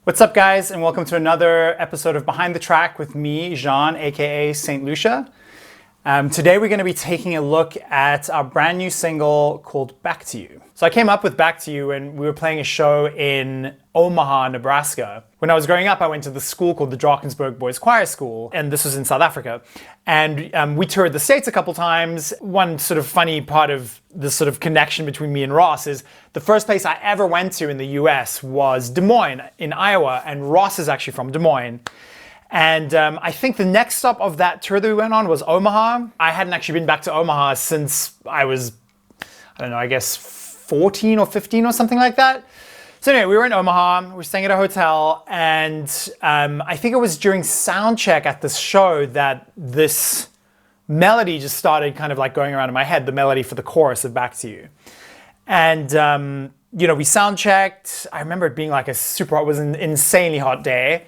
What's up, guys, and welcome to another episode of Behind the Track with me, Jean, aka Saint Lucia. Today we're going to be taking a look at our brand new single called Back to You. So I came up with Back to You when we were playing a show in Omaha, Nebraska. When I was growing up, I went to the school called the Drakensberg Boys Choir School, and this was in South Africa. And we toured the States a couple times. One sort of funny part of this sort of connection between me and Ross is the first place I ever went to in the US was Des Moines in Iowa, and Ross is actually from Des Moines. And I think the next stop of that tour that we went on was Omaha. I hadn't actually been back to Omaha since I was, I guess 14 or 15 or something like that. So anyway, we were in Omaha, we were staying at a hotel, and I think it was during sound check at this show that this melody just started kind of like going around in my head, the melody for the chorus of Back to You. And, we sound checked. I remember it being like it was an insanely hot day.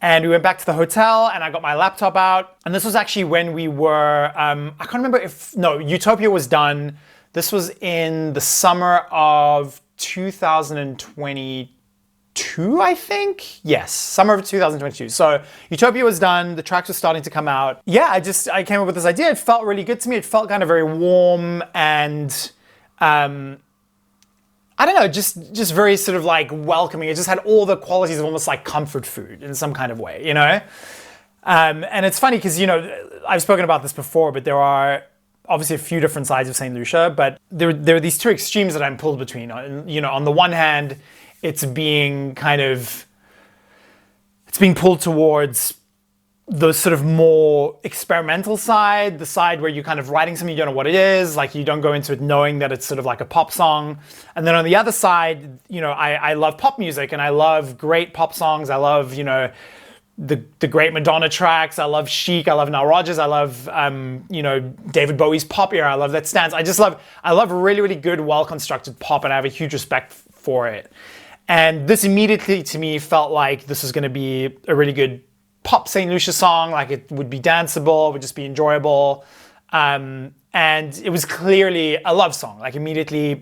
And we went back to the hotel and I got my laptop out. And this was actually when we were, I can't remember Utopia was done. This was in the summer of 2022, I think. Yes, summer of 2022. So Utopia was done. The tracks were starting to come out. Yeah, I came up with this idea. It felt really good to me. It felt kind of very warm and, just very sort of like welcoming. It just had all the qualities of almost like comfort food in some kind of way, And it's funny because, I've spoken about this before, but there are obviously a few different sides of St. Lucia, but there are these two extremes that I'm pulled between. On the one hand, it's being pulled towards the sort of more experimental side, the side where you're kind of writing something, you don't know what it is, like you don't go into it knowing that it's sort of like a pop song. And then on the other side, I love pop music and I love great pop songs. I love, the great Madonna tracks. I love Chic. I love Nile Rodgers. I love, David Bowie's pop era. I love That Stance. I love really, really good, well-constructed pop, and I have a huge respect for it. And this immediately to me felt like this was going to be a really good pop St. Lucia song. Like it would be danceable, it would just be enjoyable. And it was clearly a love song. Like immediately,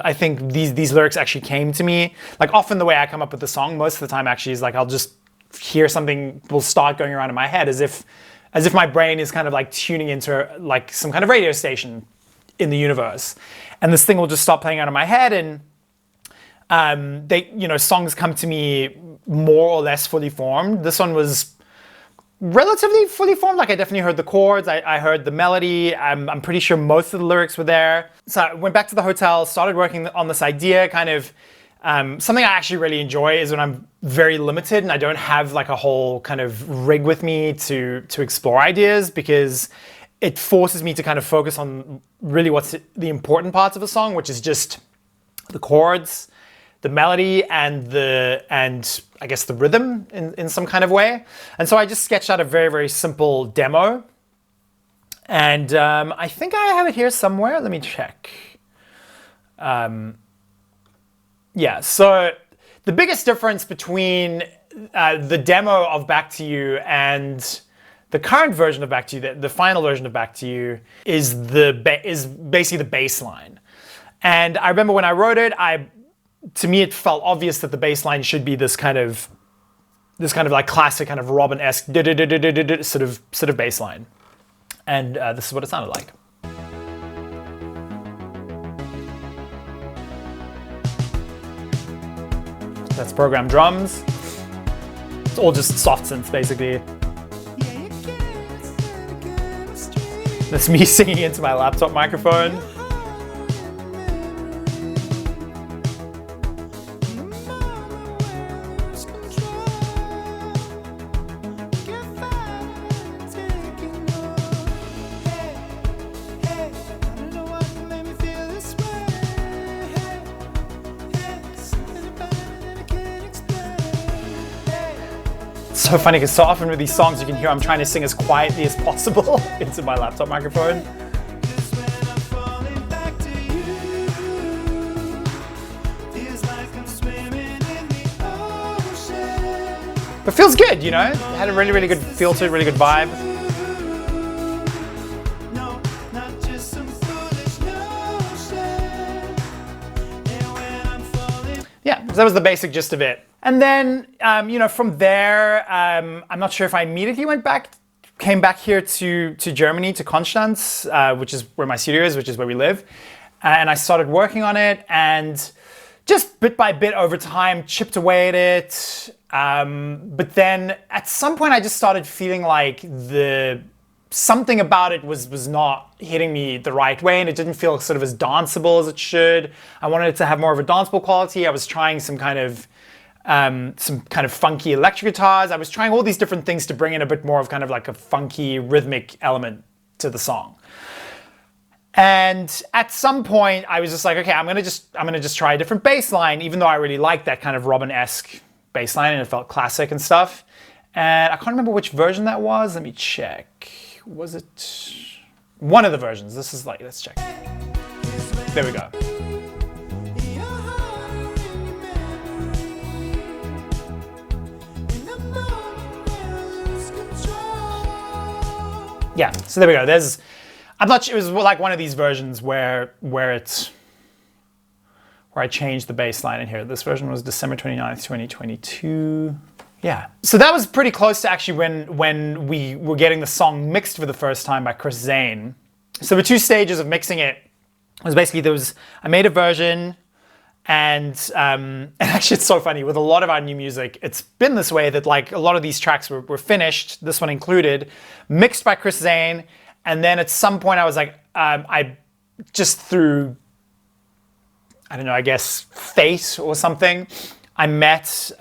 I think these lyrics actually came to me. Like often the way I come up with the song, most of the time actually is like I'll just hear something will start going around in my head as if my brain is kind of like tuning into like some kind of radio station in the universe. And this thing will just start playing out in my head, and songs come to me more or less fully formed. This one was relatively fully formed. Like I definitely heard the chords, I heard the melody. I'm pretty sure most of the lyrics were there. So I went back to the hotel, started working on this idea. Kind of something I actually really enjoy is when I'm very limited and I don't have like a whole kind of rig with me to explore ideas, because it forces me to kind of focus on really what's the important parts of a song, which is just the chords, the melody, and I guess the rhythm in some kind of way. And so I just sketched out a very, very simple demo. And I think I have it here somewhere. Let me check. So the biggest difference between the demo of Back to You and the current version of Back to You, the final version of Back to You, is basically the bass line. And I remember when I wrote it, to me, it felt obvious that the bass line should be this kind of like classic kind of Robin-esque sort of bass line. And this is what it sounded like. That's programmed drums. It's all just soft synths, basically. That's me singing into my laptop microphone. So funny because so often with these songs you can hear I'm trying to sing as quietly as possible into my laptop microphone. But feels good, It had a really, really good feel to it, really good vibe. Yeah, so that was the basic gist of it. And then, from there, I'm not sure if I immediately came back here to Germany, to Konstanz, which is where my studio is, which is where we live. And I started working on it and just bit by bit over time, chipped away at it. But then at some point I just started feeling like something about it was not hitting me the right way, and it didn't feel sort of as danceable as it should. I wanted it to have more of a danceable quality. I was trying some kind of funky electric guitars. I was trying all these different things to bring in a bit more of kind of like a funky rhythmic element to the song. And at some point I was just like, okay, I'm gonna just try a different bass line, even though I really liked that kind of Robin-esque bass line and it felt classic and stuff. And I can't remember which version that was. Let me check. Was it one of the versions? Let's check. There we go. Yeah, so there we go. I'm not sure, it was like one of these versions where I changed the bass line in here. This version was December 29th, 2022. Yeah, so that was pretty close to actually when we were getting the song mixed for the first time by Chris Zane. So the two stages of mixing it was basically I made a version, and actually it's so funny, with a lot of our new music, it's been this way that like a lot of these tracks were finished, this one included, mixed by Chris Zane, and then at some point I was like, I just through, I don't know, I guess fate or something, I met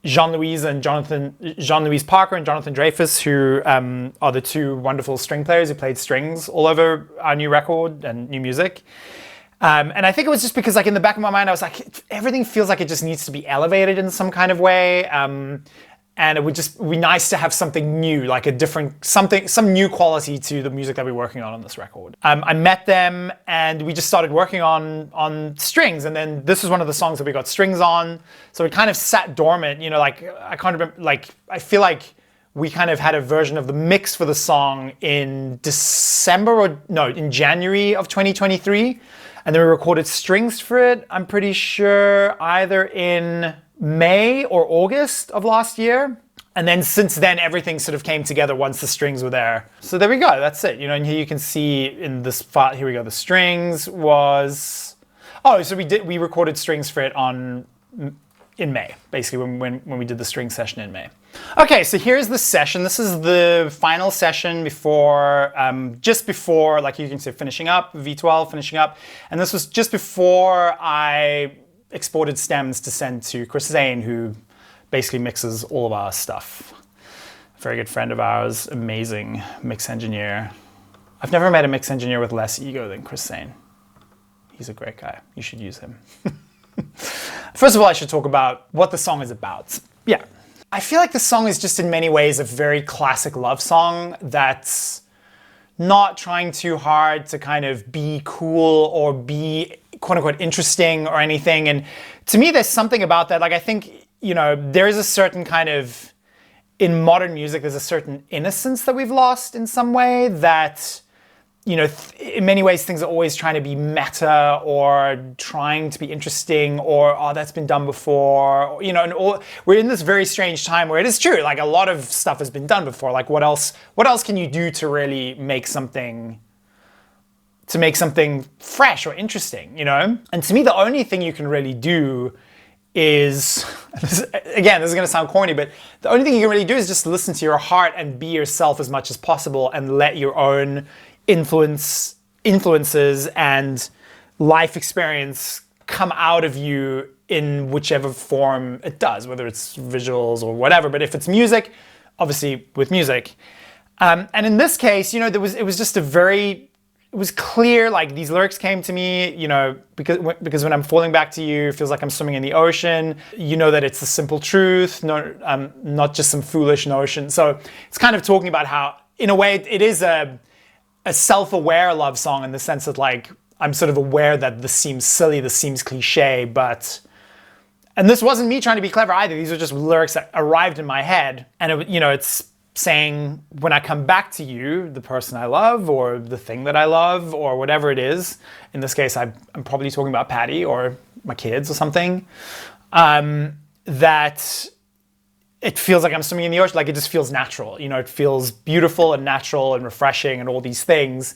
Jean-Louis Parker and Jonathan Dreyfus, who are the two wonderful string players who played strings all over our new record and new music. And I think it was just because, like, in the back of my mind, I was like, everything feels like it just needs to be elevated in some kind of way. And it would just be nice to have something new, like some new quality to the music that we're working on this record. I met them and we just started working on strings. And then this was one of the songs that we got strings on. So it kind of sat dormant, like, I can't remember, like, I feel like we kind of had a version of the mix for the song in in January of 2023. And then we recorded strings for it, I'm pretty sure, either in May or August of last year. And then since then, everything sort of came together once the strings were there. So there we go, that's it. And here you can see in this file, here we go, the strings was, so we recorded strings for it in May, basically when we did the string session in May. Okay, so here's the session. This is the final session before, just before, like you can see, finishing up, V12 finishing up. And this was just before I exported stems to send to Chris Zane, who basically mixes all of our stuff. A very good friend of ours, amazing mix engineer. I've never met a mix engineer with less ego than Chris Zane. He's a great guy. You should use him. First of all, I should talk about what the song is about. Yeah. I feel like the song is just in many ways a very classic love song that's not trying too hard to kind of be cool or be quote unquote interesting or anything. And to me, there's something about that. Like, I think, there is a certain kind of, in modern music, there's a certain innocence that we've lost in some way that, in many ways, things are always trying to be meta or trying to be interesting or, that's been done before, we're in this very strange time where it is true, like a lot of stuff has been done before. Like what else can you do to really make something fresh or interesting, And to me, the only thing you can really do is, again, this is gonna sound corny, but the only thing you can really do is just listen to your heart and be yourself as much as possible and let your own influences and life experience come out of you in whichever form it does, whether it's visuals or whatever. But if it's music, obviously with music. And in this case, it was clear, like these lyrics came to me, because when I'm falling back to you, it feels like I'm swimming in the ocean. That it's the simple truth, not just some foolish notion. So it's kind of talking about how, in a way, it is a self-aware love song in the sense that, like, I'm sort of aware that this seems silly, this seems cliche, and this wasn't me trying to be clever either. These are just lyrics that arrived in my head. And it's saying, when I come back to you, the person I love or the thing that I love or whatever it is, in this case, I'm probably talking about Patty or my kids or something. that it feels like I'm swimming in the ocean. Like, it just feels natural. You know, it feels beautiful and natural and refreshing and all these things.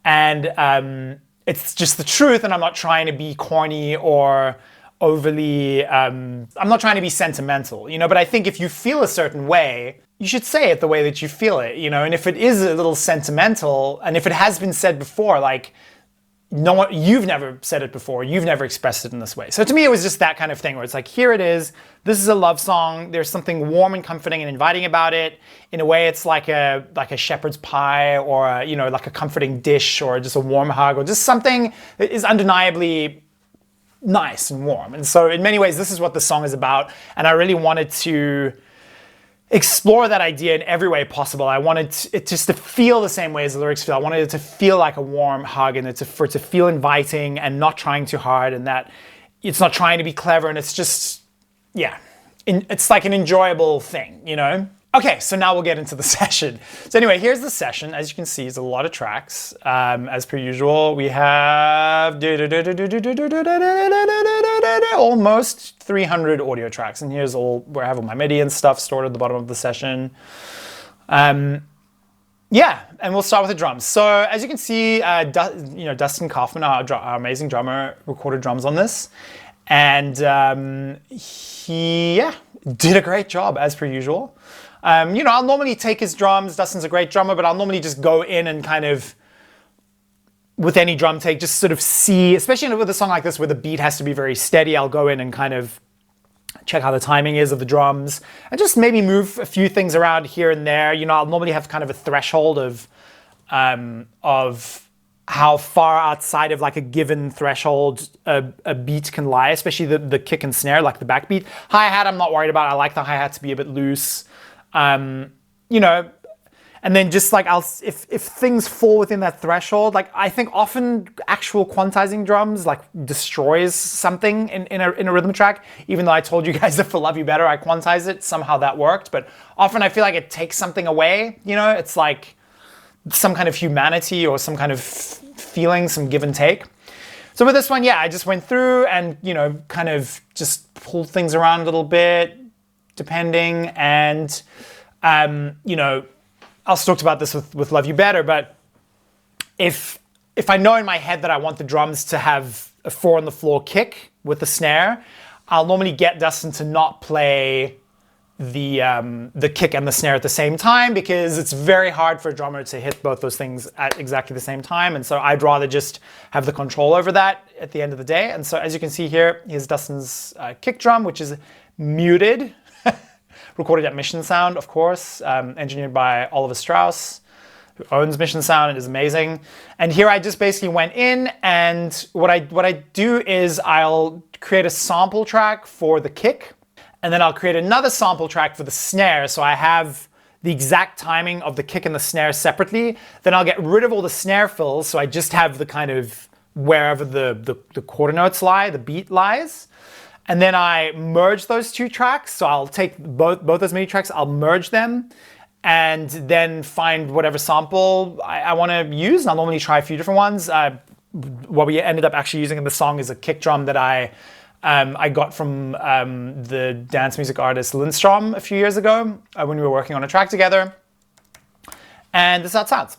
And it's just the truth, and I'm not trying to be corny or overly, I'm not trying to be sentimental, you know, but I think if you feel a certain way, you should say it the way that you feel it, you know, and if it is a little sentimental, and if it has been said before, like, no one, you've never said it before, you've never expressed it in this way. So to me, it was just that kind of thing where it's like, here it is, this is a love song, there's something warm and comforting and inviting about it. In a way, it's like a shepherd's pie, or a, you know, like a comforting dish, or just a warm hug, or just something that is undeniably nice and warm. And so in many ways, this is what the song is about. And I really wanted to explore that idea in every way possible. I wanted it just to feel the same way as the lyrics feel. I wanted it to feel like a warm hug, and for it to feel inviting and not trying too hard, and that it's not trying to be clever, and it's just, yeah, it's like an enjoyable thing, you know? Okay, so now we'll get into the session. So anyway, here's the session. As you can see, it's a lot of tracks. As per usual, we have almost 300 audio tracks. And here's all where I have all my MIDI and stuff stored at the bottom of the session. Yeah, and we'll start with the drums. So as you can see, Dustin Kaufman, our amazing drummer, recorded drums on this. And he did a great job, as per usual. I'll normally take his drums. Dustin's a great drummer, but I'll normally just go in and kind of, with any drum take, just sort of see, especially with a song like this where the beat has to be very steady, I'll go in and kind of check how the timing is of the drums and just maybe move a few things around here and there. You know, I'll normally have kind of a threshold of how far outside of like a given threshold a beat can lie, especially the kick and snare, like the backbeat. Hi-hat, I'm not worried about. I like the hi-hat to be a bit loose. And then just like if things fall within that threshold, like I think often actual quantizing drums like destroys something in a rhythm track. Even though I told you guys that for Love You Better I quantize it, somehow that worked. But often I feel like it takes something away. You know, it's like some kind of humanity or some kind of feeling, some give and take. So with this one, I just went through and kind of just pulled things around a little bit, depending, and I also talked about this with Love You Better, but if I know in my head that I want the drums to have a 4 on the floor kick with the snare, I'll normally get Dustin to not play the kick and the snare at the same time, because it's very hard for a drummer to hit both those things at exactly the same time. And so I'd rather just have the control over that at the end of the day. And so as you can see here, here's Dustin's kick drum, which is muted. Recorded at Mission Sound, of course, engineered by Oliver Strauss, who owns Mission Sound and is amazing. And here I just basically went in, and what I do is I'll create a sample track for the kick, and then I'll create another sample track for the snare, so I have the exact timing of the kick and the snare separately. Then I'll get rid of all the snare fills, so I just have the kind of wherever the quarter notes lie, the beat lies. And then I merge those two tracks. So I'll take both those MIDI tracks, I'll merge them, and then find whatever sample I want to use. And I'll normally try a few different ones. What we ended up actually using in the song is a kick drum that I got from the dance music artist Lindstrom a few years ago when we were working on a track together. And this is how it sounds.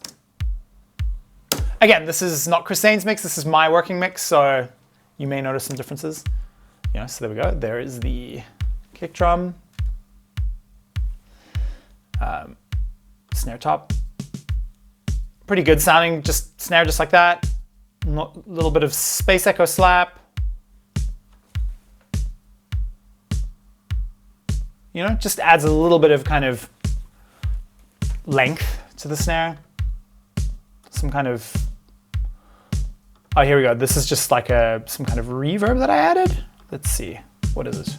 Again, this is not Chris Zane's mix. This is my working mix, so you may notice some differences. So there we go. There is the kick drum, snare top. Pretty good sounding, just snare just like that. A little bit of space echo slap. Just adds a little bit of kind of length to the snare. Some kind of, oh, here we go. This is just like some kind of reverb that I added. Let's see, what is it?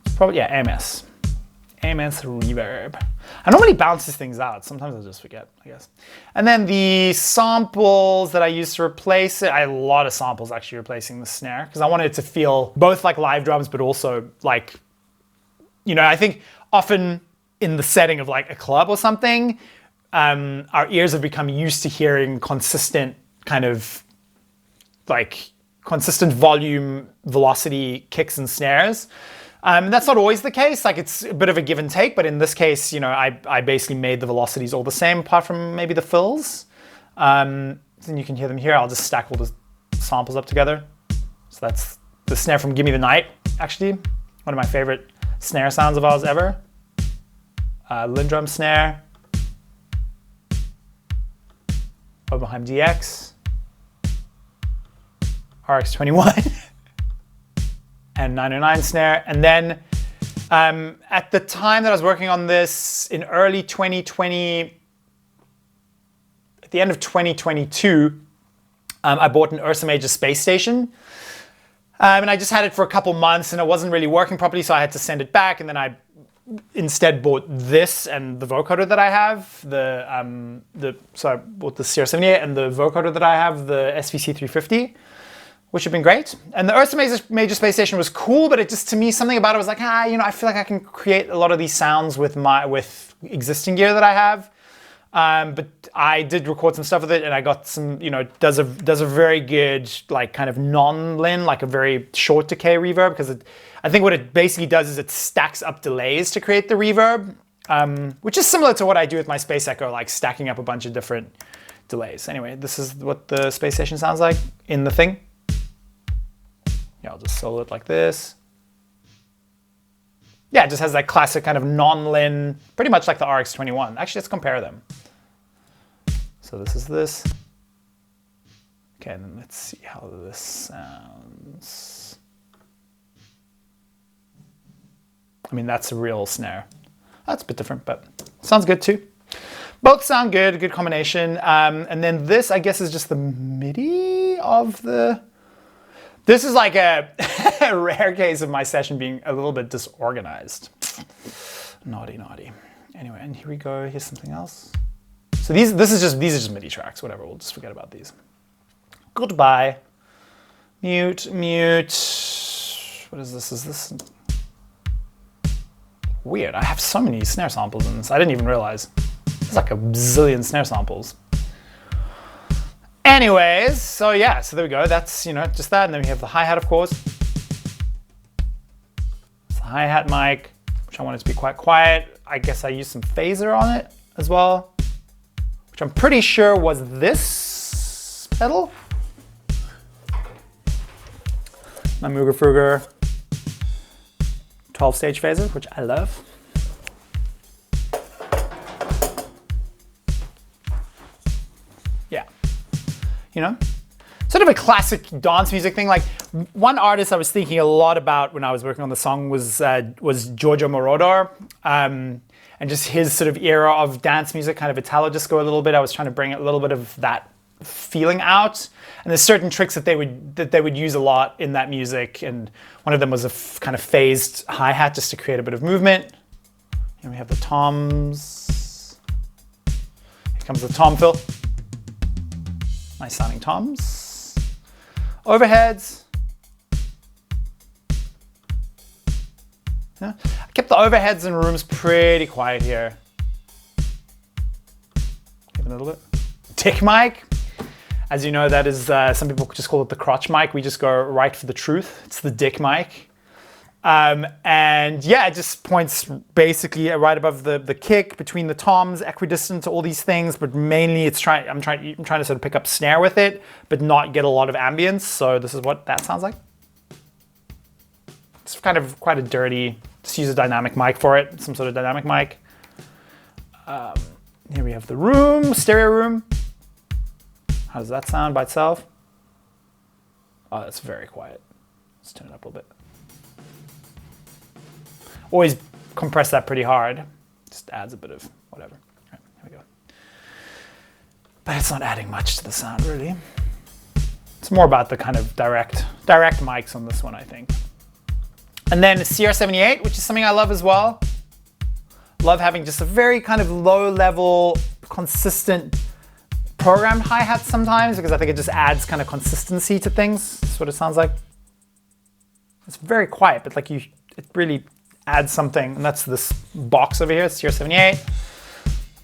It's probably, AMS. AMS reverb. I normally bounce these things out. Sometimes I just forget, I guess. And then the samples that I used to replace it, I had a lot of samples actually replacing the snare, because I wanted it to feel both like live drums, but also like, I think often in the setting of like a club or something, our ears have become used to hearing consistent kind of like consistent volume, velocity, kicks and snares. That's not always the case. Like it's a bit of a give and take, but in this case, you know, I basically made the velocities all the same, apart from maybe the fills. Then you can hear them here. I'll just stack all the samples up together. So that's the snare from Gimme the Night, actually. One of my favorite snare sounds of ours ever. Lindrum snare. Oberheim DX. RX21. And 909 snare. And then at the time that I was working on this in early 2020, at the end of 2022, I bought an Ursa Major space station. And I just had it for a couple months and it wasn't really working properly, so I had to send it back. And then I instead bought this and the vocoder that I have. So I bought the CR78 and the vocoder that I have, the SVC350. Which have been great. And the Ursa Major space station was cool, but it just, to me, something about it was like, you know, I feel like I can create a lot of these sounds with existing gear that I have. But I did record some stuff with it, and I got some, you know, does a very good, like, kind of non-lin, like a very short decay reverb, because I think what it basically does is it stacks up delays to create the reverb, which is similar to what I do with my Space Echo, like stacking up a bunch of different delays. Anyway, this is what the space station sounds like in the thing. Yeah, I'll just solo it like this. Yeah, it just has that classic kind of non-lin, pretty much like the RX21. Actually, let's compare them. So this is this. Okay, and then let's see how this sounds. I mean, that's a real snare. That's a bit different, but sounds good too. Both sound good, good combination. And then this, I guess, is just the MIDI of the... This is like a rare case of my session being a little bit disorganized. Naughty, naughty. Anyway, and here we go. Here's something else. So these are just MIDI tracks. Whatever. We'll just forget about these. Goodbye. Mute, mute. What is this? Is this weird? I have so many snare samples in this. I didn't even realize. There's like a bazillion snare samples. Anyways, so yeah, so there we go. That's, you know, just that. And then we have the hi-hat, of course. It's the hi-hat mic, which I want it to be quite quiet. I guess I used some phaser on it as well, which I'm pretty sure was this pedal. My Mooger Fruger 12-stage phaser, which I love. You know, sort of a classic dance music thing. Like one artist I was thinking a lot about when I was working on the song was Giorgio Moroder, and just his sort of era of dance music, kind of Italo disco a little bit. I was trying to bring a little bit of that feeling out. And there's certain tricks that they would use a lot in that music. And one of them was a kind of phased hi-hat just to create a bit of movement. And we have the toms. Here comes the tom fill. Nice sounding toms. Overheads. Yeah. I kept the overheads and rooms pretty quiet here. Give it a little bit. Tick mic. As you know, that is, some people just call it the crotch mic. We just go right for the truth. It's the dick mic. And yeah, it just points basically right above the kick, between the toms, equidistant to all these things, but mainly I'm trying to sort of pick up snare with it, but not get a lot of ambience. So this is what that sounds like. It's kind of quite a dirty, just use a dynamic mic for it, some sort of dynamic mic. Here we have the room, stereo room. How does that sound by itself? Oh, that's very quiet. Let's turn it up a little bit. Always compress that pretty hard. Just adds a bit of whatever. All right, here we go. But it's not adding much to the sound, really. It's more about the kind of direct mics on this one, I think. And then CR78, which is something I love as well. Love having just a very kind of low-level, consistent programmed hi-hat sometimes, because I think it just adds kind of consistency to things. That's what it sounds like. It's very quiet, but like it really adds something, and that's this box over here, it's CR78.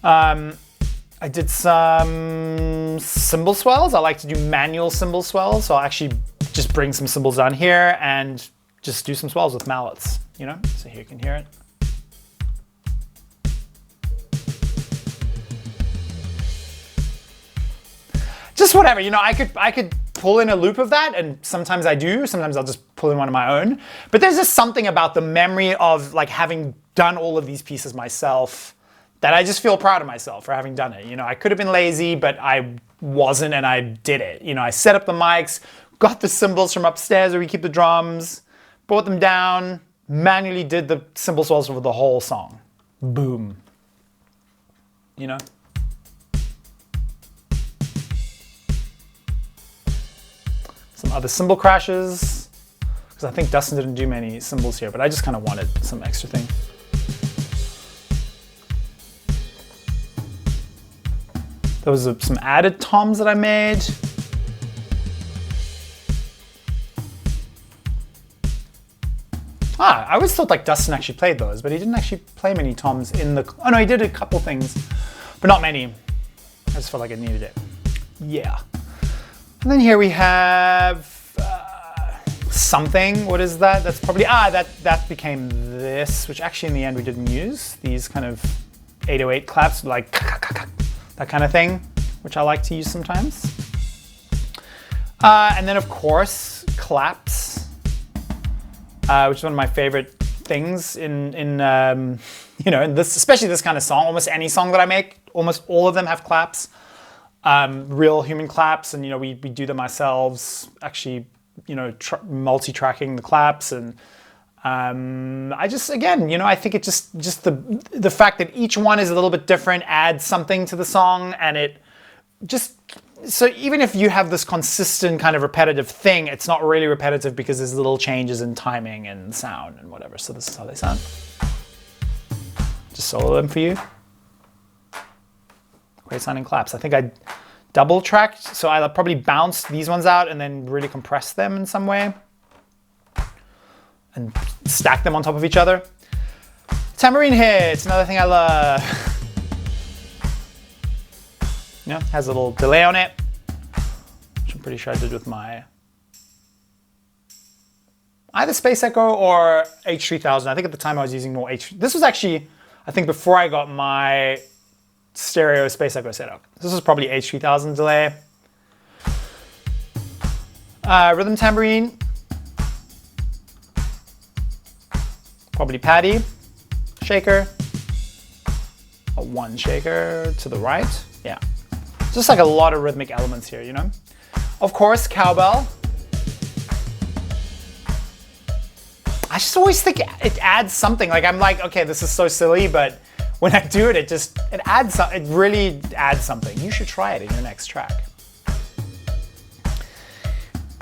I did some cymbal swells. I like to do manual cymbal swells, so I'll actually just bring some cymbals down here and just do some swells with mallets, you know? So here you can hear it. Just whatever, you know, I could pull in a loop of that, and sometimes I do, sometimes I'll just pull in one of my own. But there's just something about the memory of like having done all of these pieces myself that I just feel proud of myself for having done it. You know, I could have been lazy, but I wasn't, and I did it. You know, I set up the mics, got the cymbals from upstairs where we keep the drums, brought them down, manually did the cymbal swells for the whole song. Boom. You know? Some other cymbal crashes, because I think Dustin didn't do many cymbals here, but I just kind of wanted some extra thing. There was some added toms that I made. I always thought like Dustin actually played those, but he didn't actually play many toms in the, oh no, he did a couple things, but not many. I just felt like I needed it. Yeah. And then here we have something. What is that? That's probably, that became this, which actually in the end we didn't use. These kind of 808 claps, like that kind of thing, which I like to use sometimes. And then of course, claps, which is one of my favorite things in you know, in this, especially this kind of song. Almost any song that I make, almost all of them have claps. Real human claps, and you know, we do them ourselves, actually, you know, multi-tracking the claps. And I just, again, you know, I think it just the fact that each one is a little bit different adds something to the song, and it just, so even if you have this consistent kind of repetitive thing, it's not really repetitive because there's little changes in timing and sound and whatever. So this is how they sound. Just solo them for you. Great sounding claps. I think I double tracked, so I probably bounced these ones out and then really compressed them in some way and stacked them on top of each other. Tambourine hits, another thing I love. You know, has a little delay on it, which I'm pretty sure I did with my either Space Echo or H3000. I think at the time I was using more H. This was actually, I think, before I got my stereo Space Echo setup. This was probably H3000 delay. Rhythm tambourine. Probably Paddy. Shaker. A one shaker to the right. Yeah. Just like a lot of rhythmic elements here, you know? Of course, cowbell. I just always think it adds something. Like I'm like, okay, this is so silly, but when I do it, it really adds something. You should try it in your next track.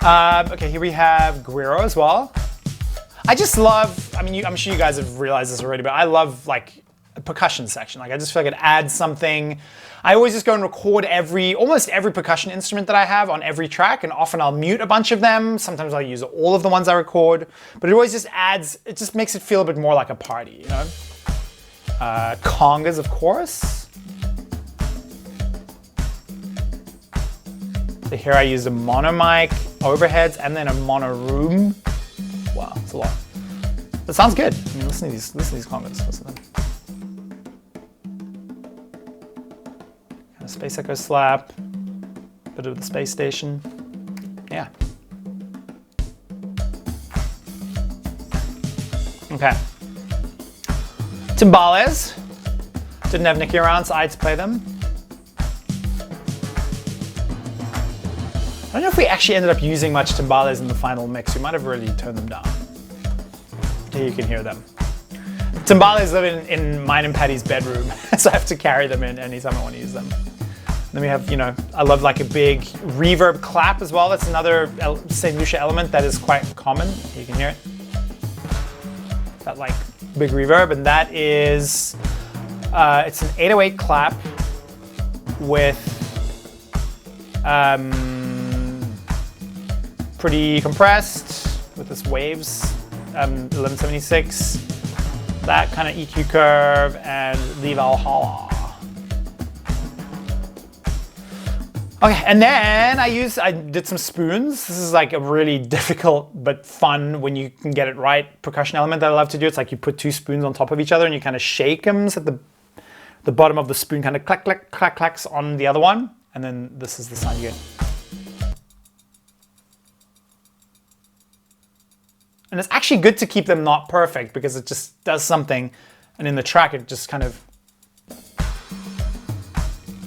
Okay, here we have Guiro as well. I just love, I mean, I'm sure you guys have realized this already, but I love like a percussion section. Like I just feel like it adds something. I always just go and record almost every percussion instrument that I have on every track, and often I'll mute a bunch of them. Sometimes I'll use all of the ones I record, but it always just adds, it just makes it feel a bit more like a party, you know? Congas, of course. So here I used a mono mic, overheads, and then a mono room. Wow, it's a lot. That sounds good. I mean, listen to these congas. Listen to them. Kind of Space Echo slap, bit of the space station. Yeah. Okay. Timbales. Didn't have Nicky around, so I had to play them. I don't know if we actually ended up using much timbales in the final mix. We might have really turned them down. Here you can hear them. Timbales live in mine and Patty's bedroom, so I have to carry them in anytime I want to use them. Then we have, you know, I love like a big reverb clap as well. That's another St. Lucia element that is quite common. You can hear it. That like big reverb, and that is, it's an 808 clap with pretty compressed with this Waves 1176, that kind of EQ curve, and the Valhalla. Okay, and then I did some spoons. This is like a really difficult but fun, when you can get it right, percussion element that I love to do. It's like you put 2 spoons on top of each other and you kind of shake them so that the bottom of the spoon kind of clack, clack, clack, clacks on the other one. And then this is the sound you get. And it's actually good to keep them not perfect because it just does something. And in the track, it just kind of,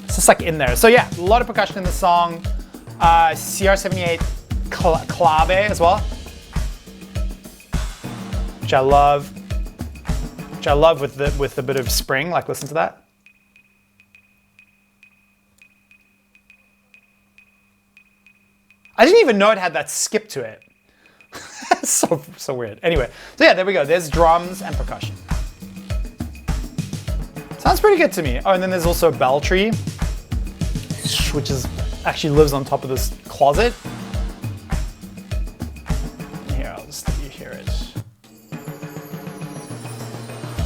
it's just like in there. So yeah, a lot of percussion in the song. CR78 clave as well, which I love. Which I love with the bit of spring. Like, listen to that. I didn't even know it had that skip to it. so weird. Anyway, so yeah, there we go. There's drums and percussion. Sounds pretty good to me. Oh, and then there's also a bell tree, which actually lives on top of this closet. Here, I'll just let you hear it.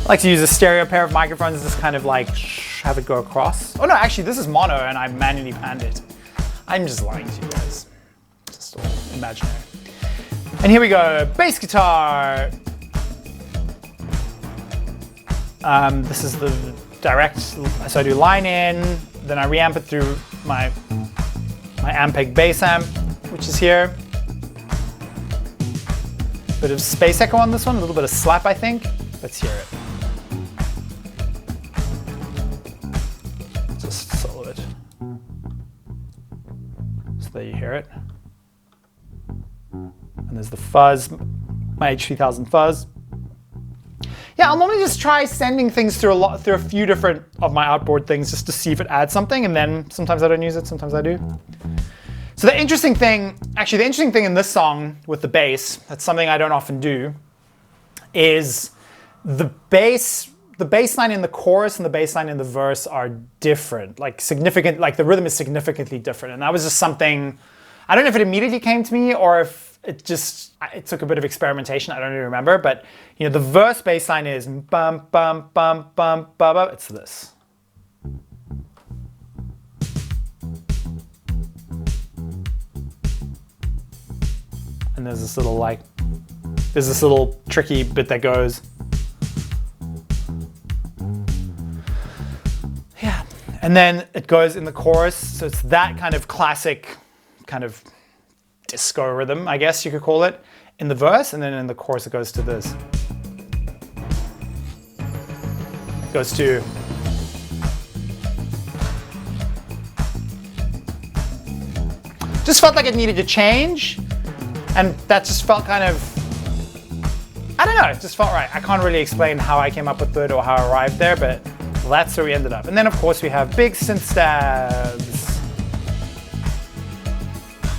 I like to use a stereo pair of microphones, just kind of like have it go across. Oh no, actually this is mono and I manually panned it. I'm just lying to you guys. It's just all imaginary. And here we go, bass guitar. This is the direct, so I do line in, then I reamp it through my Ampeg bass amp, which is here. Bit of space echo on this one, a little bit of slap, I think. Let's hear it. Just solo it. So there you hear it. And there's the fuzz, my H3000 fuzz. Yeah, I'll normally just try sending things through a few different of my outboard things just to see if it adds something, and then sometimes I don't use it, sometimes I do. So the interesting thing in this song with the bass, that's something I don't often do, is the bass line in the chorus and the bass line in the verse are different, like significant, like the rhythm is significantly different. And that was just something, I don't know if it immediately came to me or if it took a bit of experimentation, I don't really remember, but you know, the verse bass line is bum, bum, bum, bum, bum, bum, it's this. And there's this little tricky bit that goes. Yeah, and then it goes in the chorus, so it's that kind of classic, kind of disco rhythm, I guess you could call it, in the verse, and then in the chorus it goes to this. It goes to. Just felt like it needed to change, and that just felt kind of, I don't know, it just felt right. I can't really explain how I came up with it or how I arrived there, but that's where we ended up. And then of course we have big synth stabs,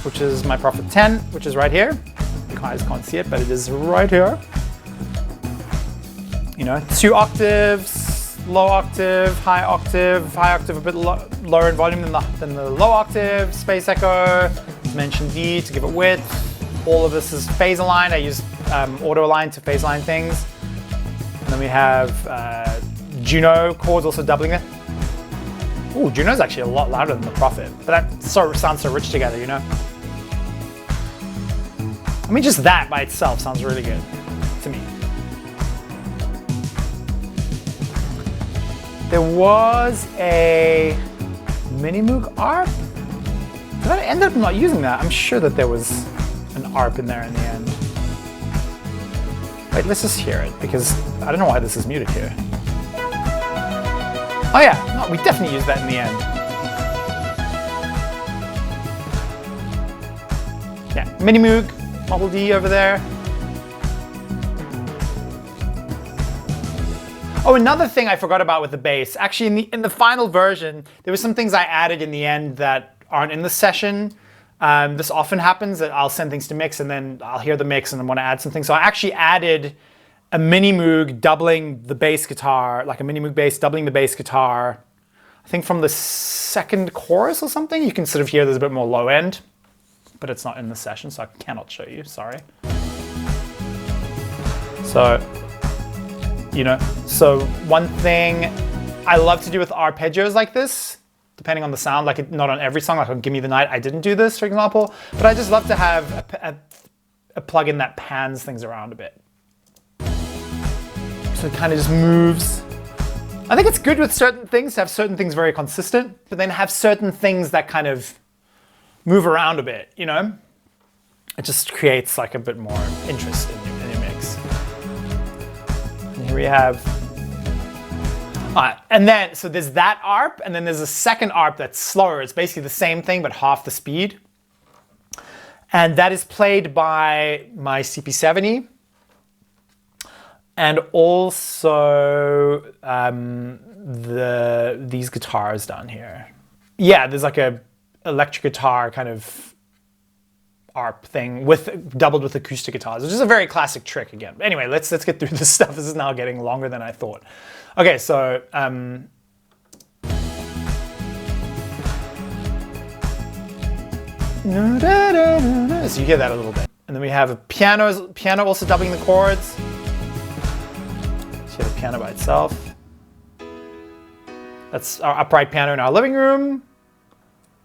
which is my Prophet 10, which is right here. You guys can't see it, but it is right here. You know, 2 octaves, low octave, high octave a bit lower in volume than the low octave, space echo, dimension D to give it width. All of this is phase aligned. I use auto align to phase align things. And then we have Juno chords also doubling it. Ooh, Juno's actually a lot louder than the Prophet, but that sounds so rich together, you know? I mean, just that by itself sounds really good to me. There was a Mini Moog ARP. Did I end up not using that? I'm sure that there was an ARP in there in the end. Wait, let's just hear it, because I don't know why this is muted here. Oh yeah, no, we definitely used that in the end. Yeah, Mini Moog, Model D over there. Oh, another thing I forgot about with the bass. Actually, in the final version, there were some things I added in the end that aren't in the session. This often happens that I'll send things to mix and then I'll hear the mix and then want to add something. So I actually added a Mini Moog doubling the bass guitar, like a Mini Moog bass doubling the bass guitar. I think from the second chorus or something, you can sort of hear there's a bit more low end, but it's not in the session, so I cannot show you, sorry. So, you know, so one thing I love to do with arpeggios like this depending on the sound. Like not on every song, like on Give Me the Night, I didn't do this, for example. But I just love to have a plugin that pans things around a bit. So it kind of just moves. I think it's good with certain things to have certain things very consistent, but then have certain things that kind of move around a bit, you know? It just creates like a bit more interest in your mix. And here we have, and then, so there's that ARP, and then there's a second ARP that's slower. It's basically the same thing, but half the speed. And that is played by my CP70. And also these guitars down here. Yeah, there's like a electric guitar kind of ARP thing doubled with acoustic guitars, which is a very classic trick again. Anyway, let's get through this stuff. This is now getting longer than I thought. Okay, so so you hear that a little bit. And then we have a piano also doubling the chords. So the piano by itself. That's our upright piano in our living room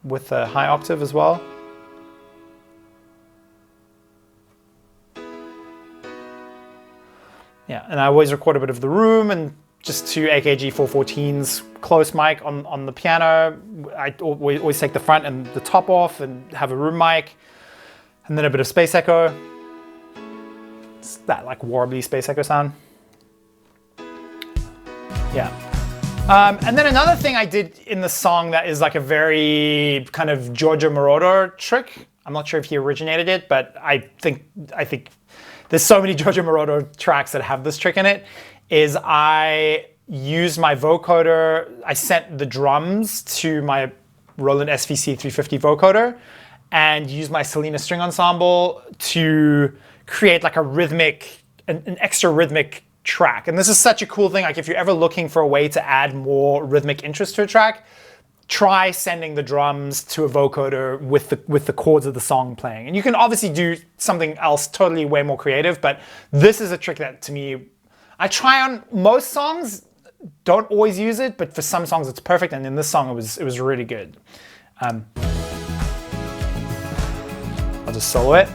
with a high octave as well. Yeah, and I always record a bit of the room and just two AKG 414s close mic on the piano. I always take the front and the top off and have a room mic, and then a bit of space echo. It's that like warbly space echo sound. Yeah. And then another thing I did in the song that is like a very kind of Giorgio Moroder trick. I'm not sure if he originated it, but I think there's so many Giorgio Moroder tracks that have this trick in it, is I used my vocoder, I sent the drums to my Roland SVC 350 vocoder and used my Selena string ensemble to create like an extra rhythmic track. And this is such a cool thing. Like if you're ever looking for a way to add more rhythmic interest to a track, try sending the drums to a vocoder with the chords of the song playing. And you can obviously do something else totally way more creative, but this is a trick that to me, I try on most songs, don't always use it, but for some songs it's perfect. And in this song, it was really good. I'll just solo it.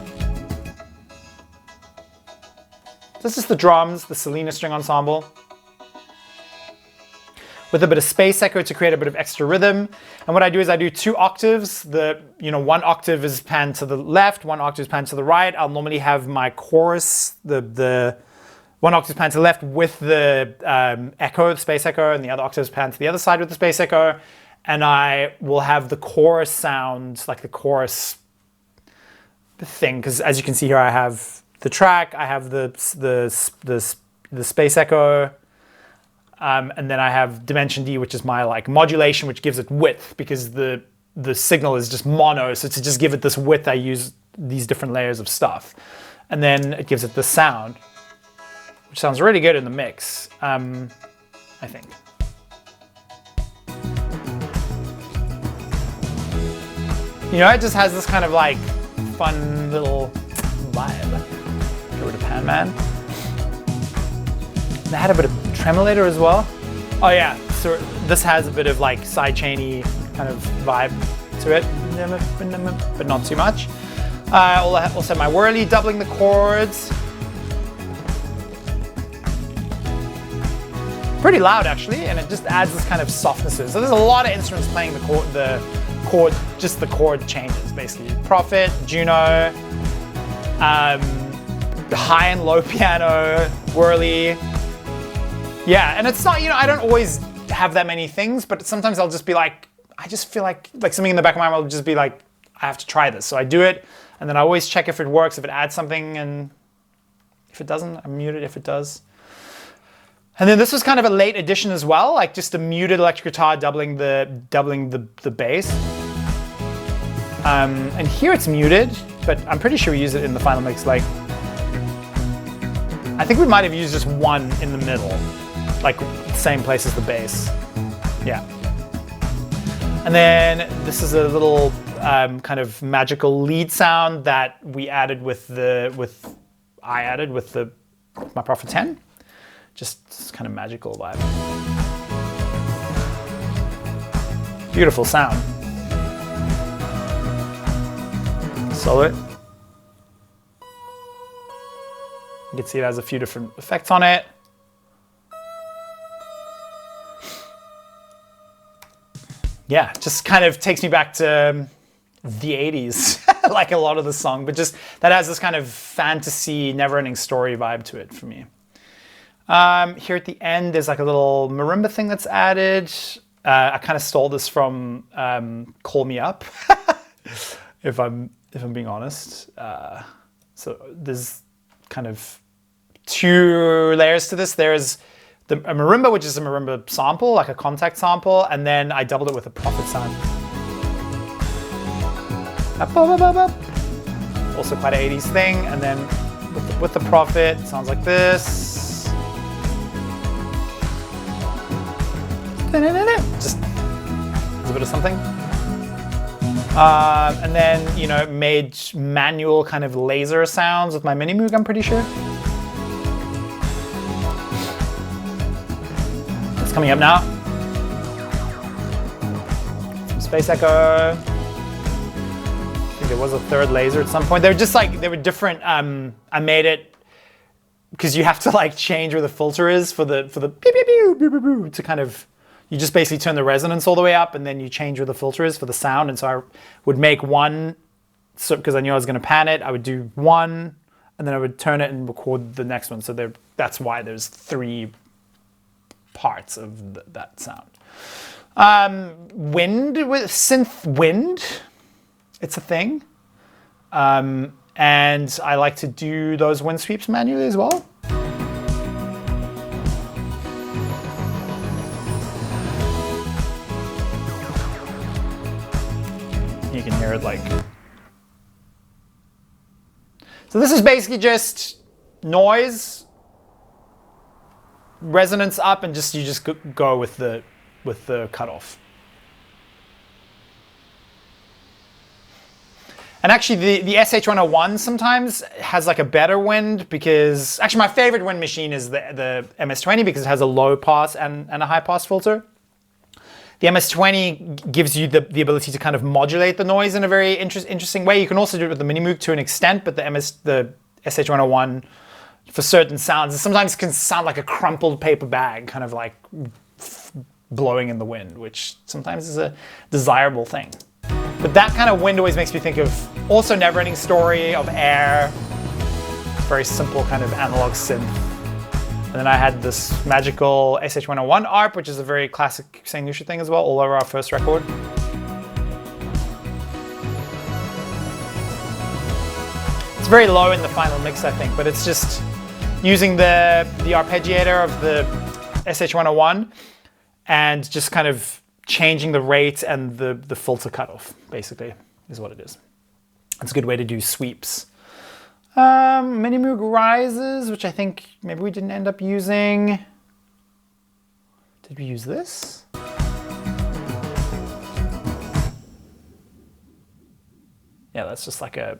This is the drums, the Selena string ensemble, with a bit of space echo to create a bit of extra rhythm. And what I do is I do 2 octaves. One octave is panned to the left, 1 octave is panned to the right. I'll normally have my chorus, the 1 octave is panned to the left with the echo, the space echo, and the other octave is panned to the other side with the space echo. And I will have the chorus sound, like the chorus thing, because as you can see here, I have the track, I have the space echo, and then I have dimension D, which is my like modulation, which gives it width, because the signal is just mono. So to just give it this width, I use these different layers of stuff. And then it gives it the sound, which sounds really good in the mix, I think. You know, it just has this kind of like fun little vibe. Get rid of Pan Man. They had a bit of tremolator as well. Oh yeah, so this has a bit of like sidechainy kind of vibe to it, but not too much. I'll also have my whirly doubling the chords. Pretty loud actually, and it just adds this kind of softness to it. So there's a lot of instruments playing the chord changes basically. Prophet, Juno, the high and low piano, whirly. Yeah, and it's not, I don't always have that many things, but sometimes I'll just be like, I just feel like something in the back of my mind will just be like, I have to try this. So I do it, and then I always check if it works, if it adds something, and if it doesn't, I mute it if it does. And then this was kind of a late addition as well, like just a muted electric guitar doubling the bass. And here it's muted, but I'm pretty sure we use it in the final mix. Like, I think we might have used just one in the middle, like same place as the bass. Yeah. And then this is a little kind of magical lead sound that I added with my Prophet 10. Just this kind of magical vibe. Beautiful sound. Solo it. You can see it has a few different effects on it. Yeah, just kind of takes me back to the 80s, like a lot of the song, but just that has this kind of fantasy, never-ending story vibe to it for me. Here at the end, there's like a little marimba thing that's added. I kind of stole this from Call Me Up, if I'm being honest. So there's kind of two layers to this. There's a marimba, which is a marimba sample, like a contact sample, and then I doubled it with a prophet sound. Also quite an 80s thing, and then with the prophet, it sounds like this. Just a bit of something. And then, you know, made manual kind of laser sounds with my Mini Moog, I'm pretty sure. It's coming up now. Some space echo. I think there was a third laser at some point. They were just like, they were different. I made it because you have to like change where the filter is for the pew, pew, pew, pew, pew, pew, to kind of, you just basically turn the resonance all the way up and then you change where the filter is for the sound. And so I would make one, so because I knew I was going to pan it, I would do one and then I would turn it and record the next one. So that's why there's three parts of that sound. Wind, with synth wind, it's a thing. And I like to do those wind sweeps manually as well. You can hear it like. So this is basically just noise, resonance up, and you just go with the cutoff. And actually the SH-101 sometimes has like a better wind because, actually my favorite wind machine is the MS-20 because it has a low pass and a high pass filter. The MS-20 gives you the ability to kind of modulate the noise in a very interesting way. You can also do it with the Mini Moog to an extent, but the SH-101 for certain sounds, it sometimes can sound like a crumpled paper bag, kind of like blowing in the wind, which sometimes is a desirable thing. But that kind of wind always makes me think of also Never-Ending Story, of Air, very simple kind of analog synth. And then I had this magical SH-101 ARP, which is a very classic St. Lucia thing as well, all over our first record. It's very low in the final mix, I think, but it's just using the arpeggiator of the SH-101 and just kind of changing the rate and the filter cutoff, basically, is what it is. It's a good way to do sweeps. Mini Moog Rises, which I think maybe we didn't end up using. Did we use this? Yeah, that's just like a...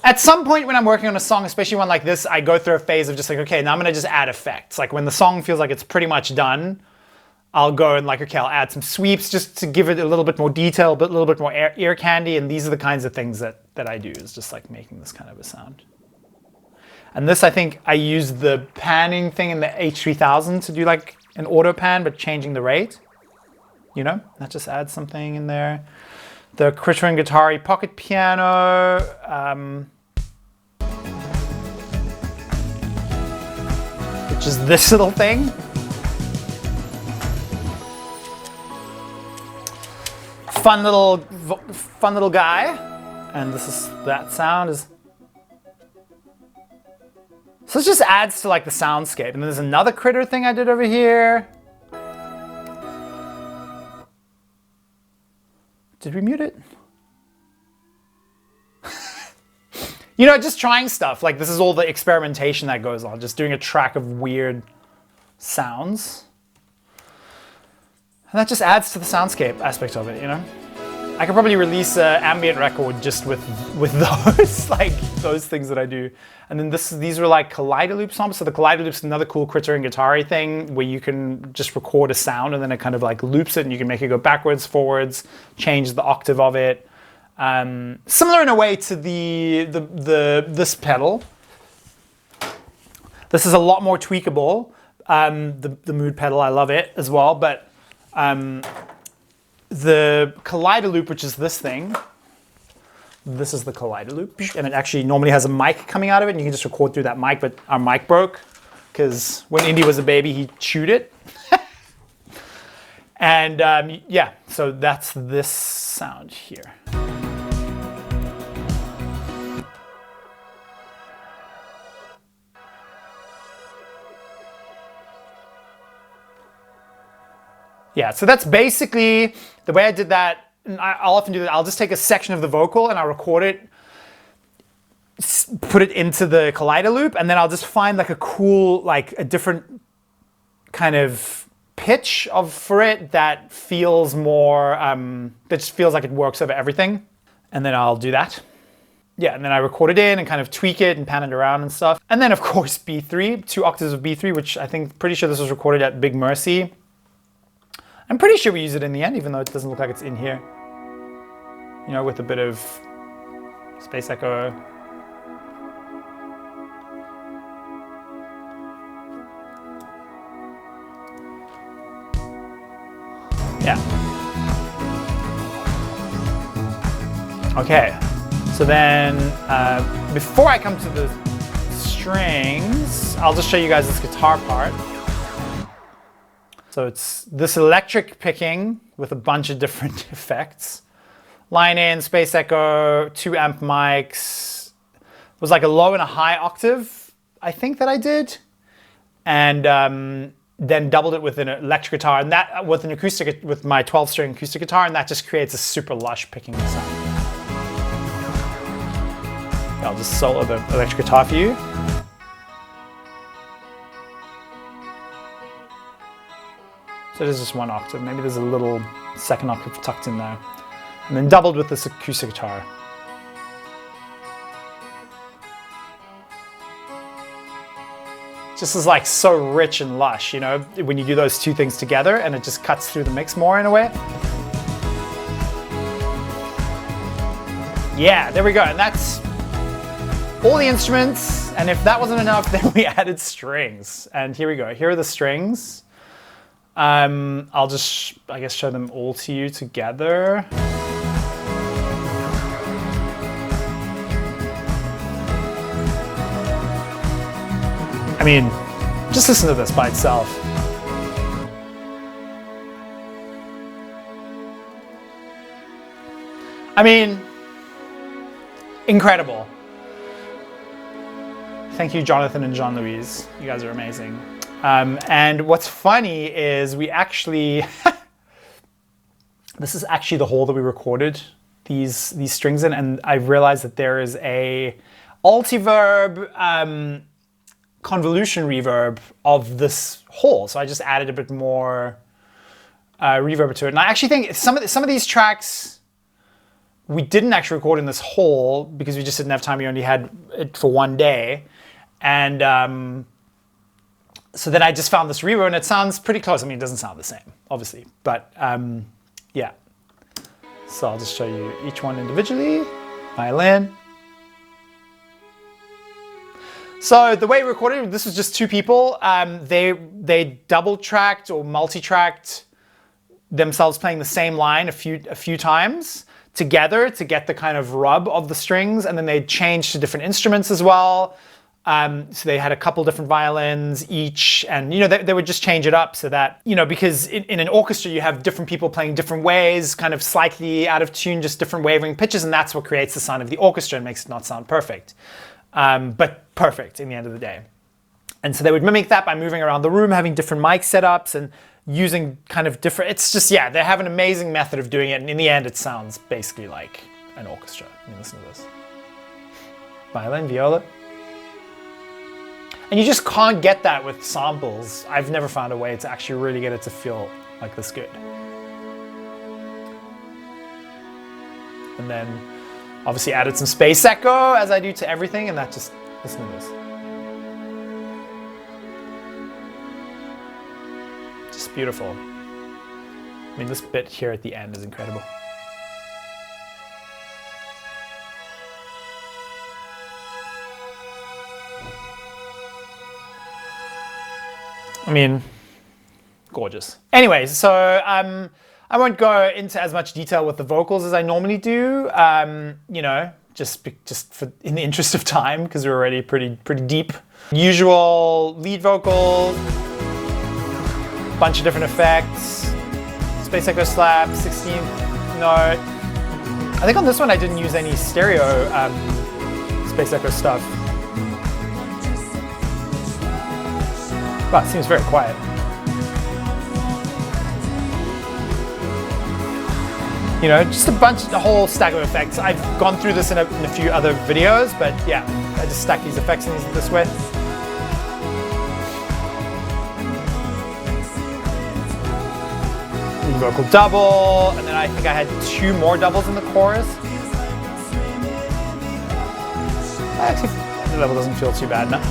At some point when I'm working on a song, especially one like this, I go through a phase of just like, okay, now I'm gonna just add effects. Like when the song feels like it's pretty much done, I'll go and like, okay, I'll add some sweeps just to give it a little bit more detail, but a little bit more ear candy. And these are the kinds of things that I do, is just like making this kind of a sound. And this, I think I used the panning thing in the H3000 to do like an auto pan, but changing the rate, you know, that just adds something in there. The Crittering Guitari pocket piano, which is this little thing. Fun little guy, and that sound is. So it just adds to like the soundscape. And then there's another critter thing I did over here. Did we mute it? You know, just trying stuff. Like this is all the experimentation that goes on. Just doing a track of weird sounds. And that just adds to the soundscape aspect of it, you know? I could probably release an ambient record just with those, like those things that I do. And then these are like collider loop samples. So the collider loop's another cool critter and guitar-y thing where you can just record a sound and then it kind of like loops it and you can make it go backwards, forwards, change the octave of it. Similar in a way to this pedal. This is a lot more tweakable. The mood pedal, I love it as well, but the collider loop, which is this thing, this is the collider loop, and it actually normally has a mic coming out of it, and you can just record through that mic, but our mic broke, because when Indy was a baby, he chewed it. And yeah, so that's this sound here. Yeah, so that's basically the way I did that. And I'll often do that. I'll just take a section of the vocal and I'll record it, put it into the collider loop, and then I'll just find like a cool, like a different kind of pitch for it that feels more, that just feels like it works over everything. And then I'll do that. Yeah, and then I record it in and kind of tweak it and pan it around and stuff. And then of course B3, 2 octaves of B3, which I think, pretty sure this was recorded at Big Mercy. I'm pretty sure we use it in the end, even though it doesn't look like it's in here. You know, with a bit of space echo. Yeah. Okay, so then before I come to the strings, I'll just show you guys this guitar part. So it's this electric picking with a bunch of different effects. Line in, space echo, 2 amp mics. It was like a low and a high octave, I think, that I did. And then doubled it with an electric guitar, and that with an acoustic, with my 12-string acoustic guitar, and that just creates a super lush picking sound. I'll just solo the electric guitar for you. So it is just 1 octave. Maybe there's a little second octave tucked in there. And then doubled with this acoustic guitar. Just is like so rich and lush, you know, when you do those 2 things together, and it just cuts through the mix more in a way. Yeah, there we go. And that's all the instruments. And if that wasn't enough, then we added strings. And here we go. Here are the strings. I'll just, I guess, show them all to you together. I mean, just listen to this by itself. I mean, incredible. Thank you, Jonathan and Jean-Louise. You guys are amazing. And what's funny is we actually, this is actually the hole that we recorded these strings in, and I realized that there is a altiverb convolution reverb of this hole. So I just added a bit more reverb to it. And I actually think some of these tracks we didn't actually record in this hole because we just didn't have time. We only had it for 1 day. And so then I just found this reverb, and it sounds pretty close. I mean, it doesn't sound the same, obviously, but yeah. So I'll just show you each one individually. Violin. So the way we recorded, this was just 2 people. They double-tracked or multi-tracked themselves playing the same line a few times together to get the kind of rub of the strings, and then they changed to different instruments as well. So they had a couple different violins each, and you know they would just change it up so that, you know, because in an orchestra you have different people playing different ways, kind of slightly out of tune, just different wavering pitches, and that's what creates the sound of the orchestra and makes it not sound perfect. But perfect in the end of the day. And so they would mimic that by moving around the room, having different mic setups and using kind of different, it's just, yeah, they have an amazing method of doing it, and in the end it sounds basically like an orchestra. I mean, listen to this. Violin, viola. And you just can't get that with samples. I've never found a way to actually really get it to feel like this good. And then obviously added some space echo, as I do to everything, and that just, listen to this. Just beautiful. I mean, this bit here at the end is incredible. I mean, gorgeous. Anyways, so I won't go into as much detail with the vocals as I normally do. You know, just for in the interest of time, because we're already pretty deep. Usual lead vocal, bunch of different effects, space echo slap, 16th note. I think on this one I didn't use any stereo space echo stuff. But it seems very quiet. You know, just a whole stack of effects. I've gone through this in a few other videos, but yeah, I just stack these effects in this way. Lead vocal double, and then I think I had 2 more doubles in the chorus. Actually, the level doesn't feel too bad now.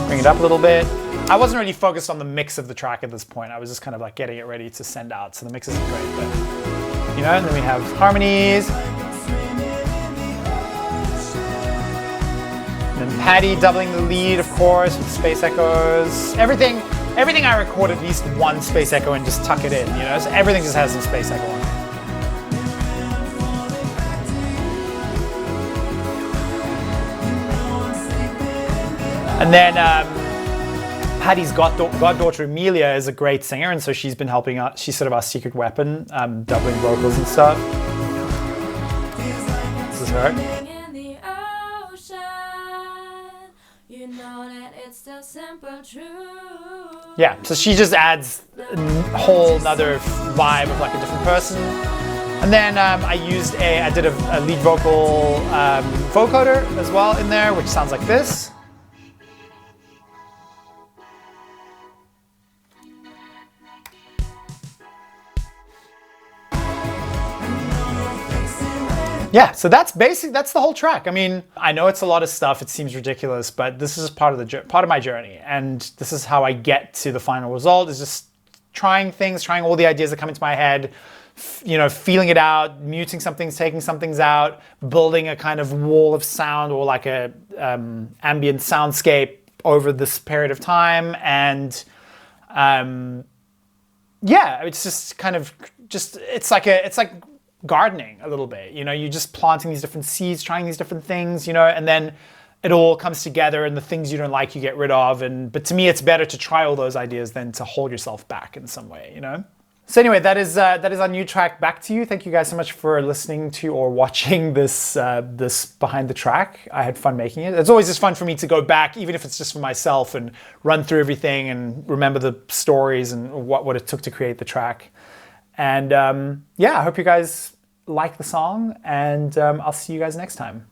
Bring it up a little bit. I wasn't really focused on the mix of the track at this point. I was just kind of like getting it ready to send out, so the mix isn't great, but you know, and then we have harmonies. And then Patty doubling the lead, of course, with space echoes. Everything I record at least one space echo and just tuck it in, you know, so everything just has some space echo on it. And then Patty's goddaughter Amelia is a great singer, and so she's been helping out. She's sort of our secret weapon, doubling vocals and stuff. This is her. Yeah, so she just adds a whole nother vibe of like a different person. And then I did a lead vocal vocoder as well in there, which sounds like this. Yeah, so that's the whole track. I mean, I know it's a lot of stuff, it seems ridiculous, but this is part of my journey, and this is how I get to the final result, is just trying all the ideas that come into my head, you know, feeling it out, muting some things, taking some things out, building a kind of wall of sound or like a ambient soundscape over this period of time, and yeah, it's just kind of it's like gardening a little bit, you know, you're just planting these different seeds, trying these different things, you know, and then it all comes together, and the things you don't like you get rid of, but to me it's better to try all those ideas than to hold yourself back in some way, you know. So anyway, that is our new track, Back to You. Thank you guys so much for listening to or watching this this behind the track. I had fun making it. It's always just fun for me to go back, even if it's just for myself, and run through everything and remember the stories and what it took to create the track. And yeah, I hope you guys like the song, and I'll see you guys next time.